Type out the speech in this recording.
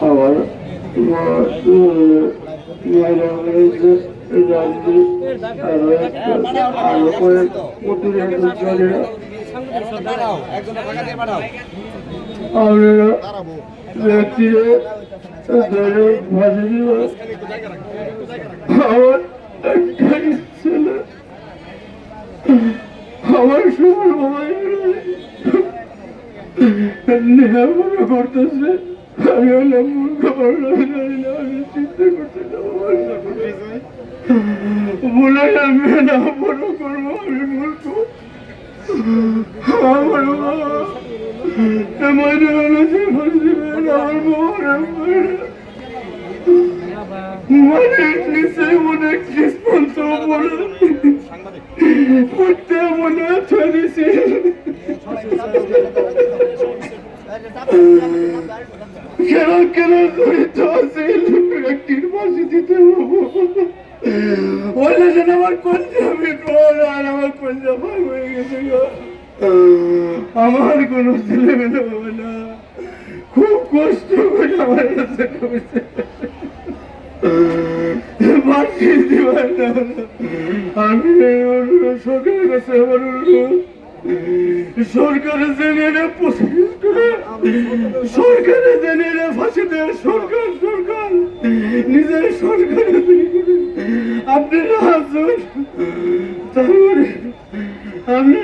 আমার মায়েরা হয়েছে আপনারা ব্যক্তিরা ভাষা দিব আমার ছেলে আমার সবার নেহা মনে করতেছে আমি হলাম মূর্খ আমি চিন্তা করছিলাম বলে আমি না বড় করবো আমি মূর্খ আমার আমার অনেক নিশ্চয় অনেক রেসপন্স বলে করতে মনে চলেছে কেন কেন জড়িত আছে ব্যক্তির পাশে দিতে বলে যেন আমার কোন যাবে আর আমার কোন যাবার হয়ে গেছে আমার কোনো ছেলে মেয়ে হবে না খুব কষ্ট করে আমার কাছে বাঁচিয়ে দিবার না আমি সরকারের কাছে আমার সরকারে জেনে প্রসেস করে সরকারে জেনে ফাঁসি দেয় সরকার সরকার নিজের সরকারে আপনি আসুন তারপরে আপনি